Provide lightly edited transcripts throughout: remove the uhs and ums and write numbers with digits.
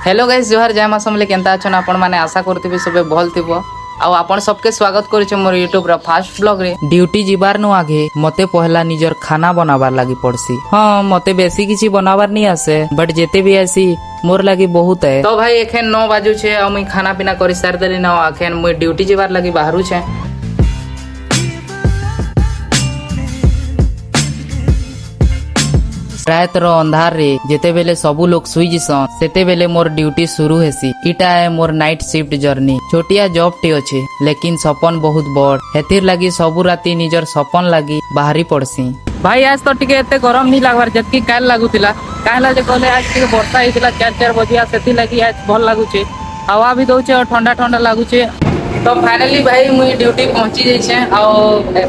Hello guys जोहार जय मां समले केनता अछन आपण माने आशा करथिबे सबे भल थिबो आउ आपण सबके स्वागत करिछ मोर YouTube रा फास्ट ब्लॉग रे। ड्यूटी जिबार नु आगे मते पहला निजर खाना बनाबार लागी पड़सी। हां मते बेसी किछि बनाबार नहीं आसे बट जेते भी आसी मोर लागी बहुत है। तो भाई एखन 9 बाजू छे आ मुई खाना पीना करि सार देली न एखन मुई ड्यूटी जिबार लागी बाहरु छे। रात रो अंधार रे जेते बेले सबु लोग सुई जिसन सेते बेले मोर ड्यूटी शुरू हेसी। इटा है मोर नाइट शिफ्ट जर्नी। छोटिया जॉब टे अच्छे लेकिन सपन बहुत बड़ हेतिर लागी सबु राती निजर सपन लागी बाहरी पड़सी। भाई आज तो टिके एते गरम नहीं लागबार जतकी काल लागुतिला काहला जे कहले आज टिके वर्षा हेतिला 4 बजिया सेति लागी आज भल लागुचे हवा भी दउचे और ठंडा ठंडा लागुचे। तो फाइनली भाई मुई ड्यूटी पहुंची जाइछे आ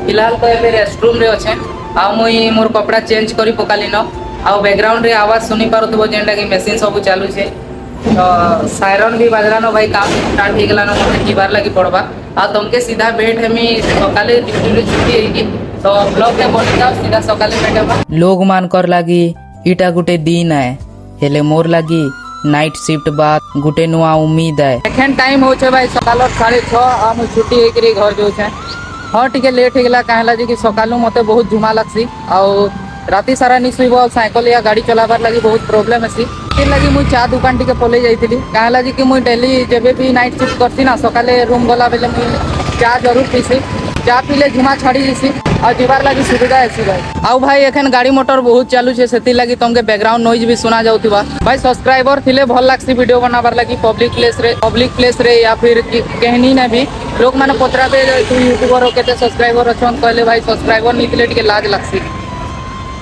फिलहाल तो एबे रेस्टरूम रे अच्छे आ मुई मोर कपड़ा चेंज करी पकाली न आ बैकग्राउंड रे आवाज सुनी पारुथबो जेंटा कि मशीन सब चालू छे। तो सायरन भी बाजलानो भाई काम स्टार्ट हो गलानो मते जीवार लागी पड़बा आ तुमके सीधा बैठ हेमी सकाले ड्यूटी रे छुट्टी हेगी तो ब्लॉग के बन जाओ सीधा सकाले बैठबा। लोग मान कर लागी इटा गुटे दिन है हेले मोर लागी नाइट शिफ्ट बाद गुटे नुआ उम्मीद है। एखन टाइम हो छे भाई सकाल 6:30 आ मु छुट्टी हेकरी घर जो छे। हां टिके लेट हेगला काहला जे कि सकालु मते बहुत झुमा लागसी आ राती सारा नहीं सुइबो साइकिल या गाड़ी चलाबार लगी बहुत प्रॉब्लम हेसी। फिर लगी मुई चा दुकान टिके पले जाइतिली काहला जे कि मुई डेली जेबे भी नाइट शिफ्ट करसी ना सकाले रूम गला बेले मुई चा जरूर पीसी चा पीले झुमा छाड़ी जैसी और जीवार लगी सुविधा हेसी भाई। आउ भाई एखन गाड़ी मोटर बहुत चालू छे सेति लगी तुमके बैकग्राउंड नॉइज भी सुना जाउथिबा। भाई सब्सक्राइबर थिले भल लागसी वीडियो बनाबार लगी पब्लिक प्लेस रे या फिर कहनी ना भी लोग माने पतराबे तू यूट्यूबर केते सब्सक्राइबर अछन कहले भाई सब्सक्राइबर निकले टिके लाज लागसी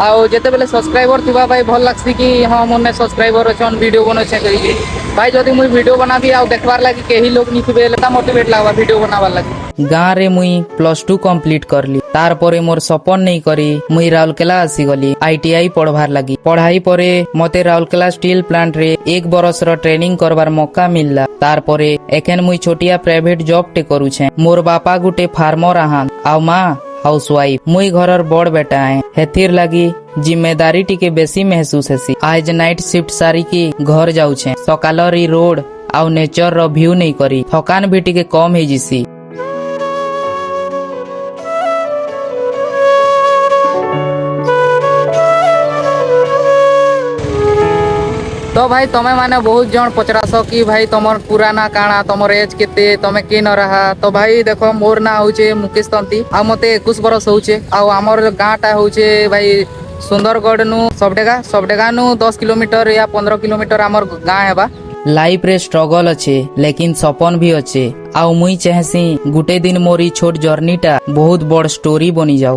आउ जेते बेले सब्सक्राइबर थिबा भाई भल लागसी कि हां मोने सब्सक्राइबर अछन वीडियो बनो छे करी भाई जदी मुई वीडियो बनाबी आ देखबार लागी केही लोग निथिबे लता मोटिवेट लागबा वीडियो बनाबार लागी। गां रे मुई +2 कंप्लीट करली तार परे मोर सपन नहीं करी मुई राउरकेला आसी गली ITI पढ़बार लागी। पढ़ाई परे मते राउरकेला स्टील प्लांट रे 1 बरस रो ट्रेनिंग करबार मौका मिलला। तार परे एखन मुई छोटिया प्राइवेट जॉब टे करू छे। मोर बापा गुटे फार्मर आहान आ मां हाउसवाइफ मुई घरर बड़ बेटा है हेतिर लागी जिम्मेदारी टिके बेसी महसूस हेसी। आज नाइट शिफ्ट सारी की घर जाऊ छे सकालर री रोड आउ नेचर रो व्यू नहीं करी थकान भी टिके कम हे जिसी। तो भाई तमे माने बहुत जन पचरास कि भाई तमर पुराना काना तमर एज केते तमे के न रहा। तो भाई देखो मोर ना होचे मुकेश तंती आ मते 21 बरस होचे आ हमर गाँटा होचे भाई सुंदरगढ़ नु सबडेगा नु 10 किलोमीटर या 15 किलोमीटर हमर गाँ हेबा। लाइफ रे स्ट्रगल अच्छे लेकिन सपन भी अच्छे आउ मुई चाहसी गुटे दिन मोरी छोट जर्नी टा बहुत बड़ स्टोरी बनी जाऊ।